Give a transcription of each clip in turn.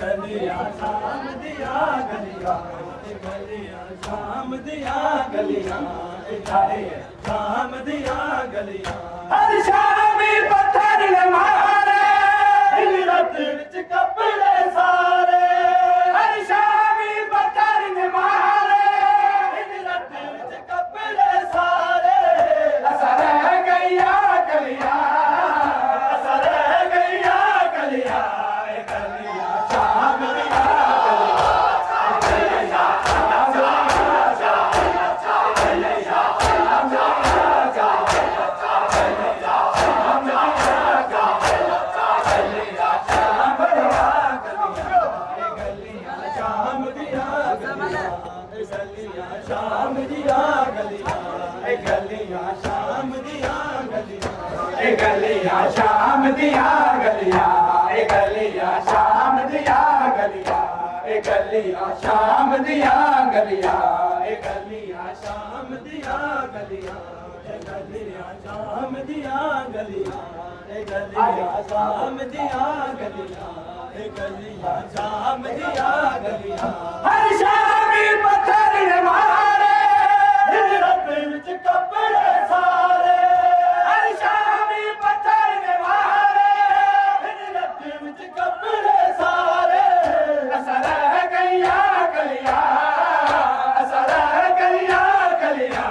गलियां शाम दिया गलियां शाम दिया गलियां शाम दिया गलियां हर शामी पत्थर ने मारे इन रत विच कपड़े सारे हर शामी पत्थर ने मारे इन रत विच कपड़े सारे असा रह गईया गलियां असा रह गईया गलियां गलियां शाम दिया शाम दिया गलियां गलियां शाम दिया गलियां गलियां शाम दिया गलियां गलियां शाम दिया गलियां गलियां शाम दिया गलियां गलियां शाम दिया गलियां गलियां शाम दिया गलियां गलियां शाम दिया गलियां गलियां शाम दिया गलियां हर शामी पत्थर ने मारे इन रत विच कपड़े सारे हर शामी पत्थर ने मारे इन रत विच कपड़े सारे असा रह गईया गलियां असा रह गईया गलियां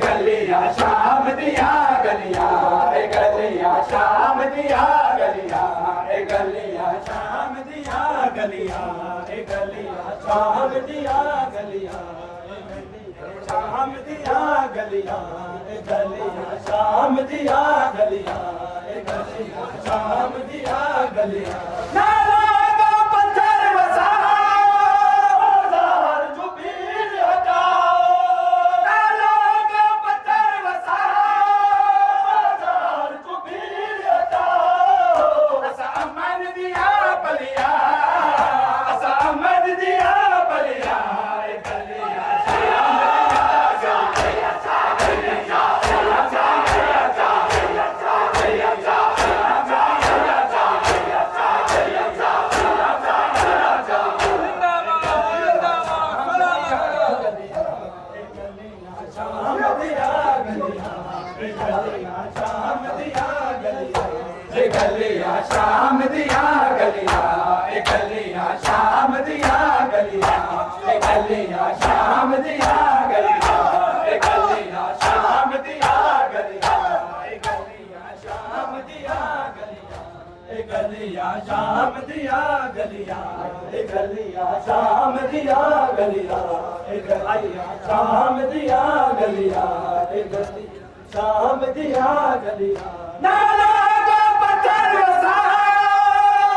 गलियां शाम दिया गलियां गलियां शाम दिया गलियां गलियां शाम दिया गलियां गलियां शाम दिया गलियां शाम दिया गलियां गलियां शाम दिया गलियां गलियां शाम दिया गलियां नाला का पत्थर वसा बाजार जो भीड़ हटाओ नाला का पत्थर वसा बाजार जो भीड़ हटाओ असा अमन दिया बलिया असा अमन दिया बलिया गलियां गलियां शाम दिया गलियां गलियां शाम दिया गलियां गलियां शाम दिया गलियां गलियां शाम दिया गलियां गलियां शाम दिया गलियां गलियां शाम दिया गलियां गलियां शाम दिया गलियां गलियां शाम दिया गलियां शाम दिया गलियां नाला का पत्थर वसा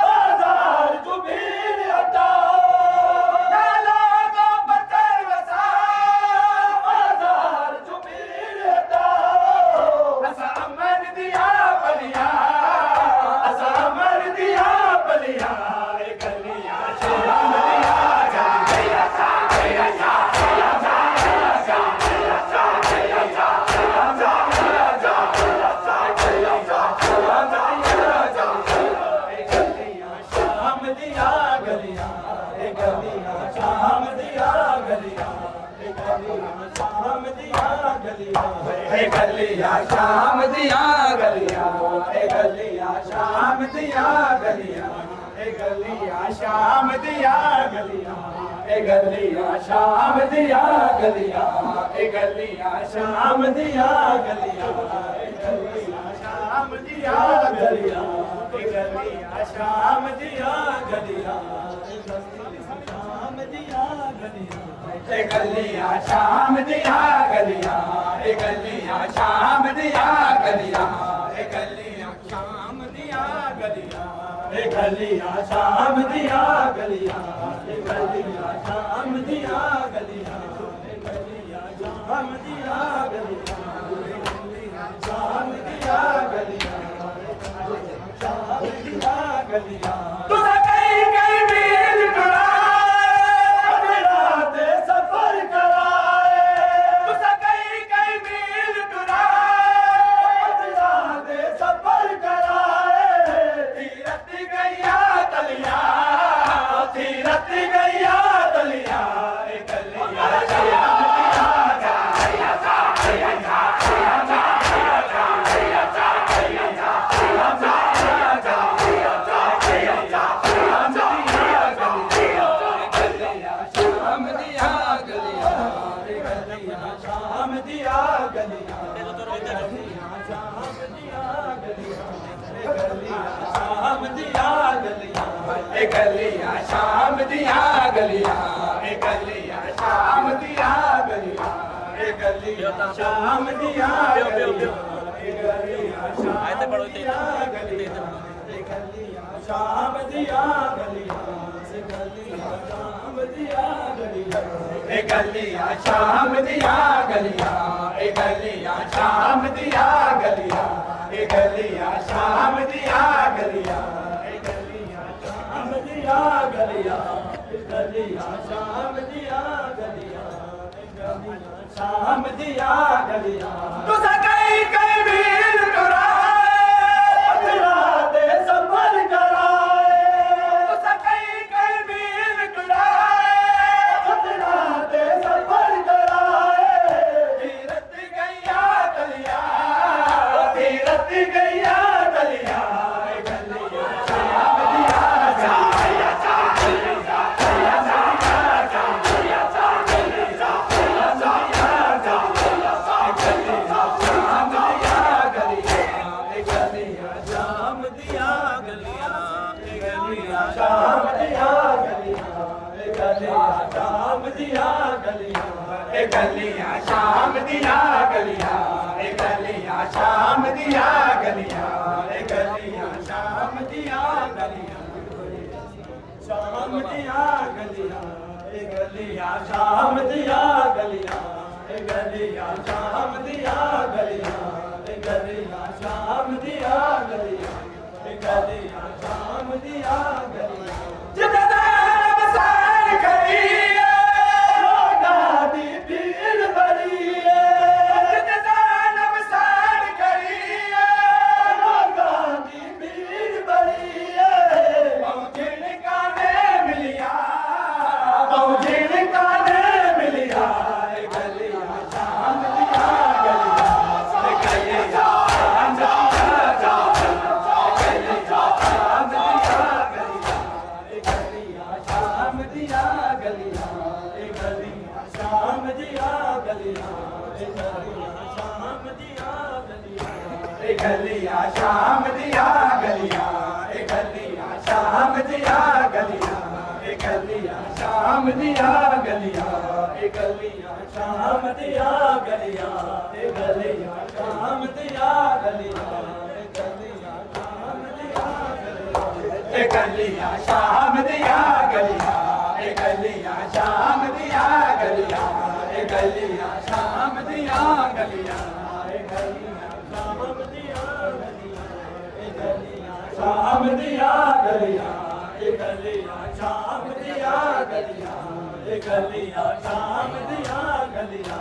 बाजार जो भीड़ हटाओ नाला का पत्थर वसा बाजार जो भीड़ हटाओ असा अमन दिया बलिया असा अमन दिया बलिया गलियां शाम दिया गलियां गलियां शाम दिया गलियां गलियां शाम दिया गलियां गलियां शाम दिया गलियां गलियां शाम दिया गलियां गलियां शाम दिया गलियां गलियां शाम दिया गलियां गलियां शाम दिया गलियां शाम दिया गलियां गलियां शाम दिया गलियां गलियां शाम दिया गलियां गलियां शाम दिया गलियां गलियां शाम दिया गलियां गलियां शाम दिया गलियां गलियां शाम दिया गलियां शाम दिया गलियां शाम दिया गलियां तुझे कई कई मील टुराए राते सफर कराए तुझे कई कई मील टुराए राते सफर कराए तीरथ गैया तलियां तीरथ गैया तलियां शाम दिया गलियां शाम दिया गलियां गलियां शाम दिया गलियां गलियां शाम दिया गलियां गलियां शाम दिया गलियां शाम दिया गलियां शाम दिया गलियां शाम दिया गलियां गलियां शाम दिया गलियां गलियां शाम दिया गलियां गलियां शाम दिया गलियां गलियां शाम दिया गलियां गलियां शाम दिया गलियां गलियां शाम दिया गलियां तुझे कई कई मील टुराए राते सफर कराए तुझे कई कई मील टुराए राते सफर कराए तीरथ गैया गलियां तीरथ गैया गलियां गलियां शाम दिया गलियां शाम दिया गलियां शाम दिया गलियां गलियां शाम दिया गलियां गलियां शाम दिया गलियां गलियां शाम दिया गलियां शाम दिया गलियां गलियां शाम दिया गलियां गलियां शाम दिया गलियां गलियां शाम दिया गलियां गलियां शाम दिया गलियां जितना बसार करी लोगा दी भीड़ बड़ी जितना बसार करी लोगा दी भीड़ बड़ी बहुजिन काने मिलिया बहुजिन काने मिलिया गलियां शाम दिया गलियां गलियां शाम दिया गलियां शाम दिया गलियां शाम दिया गलियां गलियां शाम दिया गलियां गलियां शाम दिया गलियां गलियां शाम दिया गलियां गलियां शाम दिया गलियां गलियां शाम दिया गलियां गलियां शाम दिया गलियां गलियां शाम दिया गलियां गलियां शाम दिया गलियां शाम दिया गलियां गलियां शाम दिया गलियां गलियां शाम दिया गलियां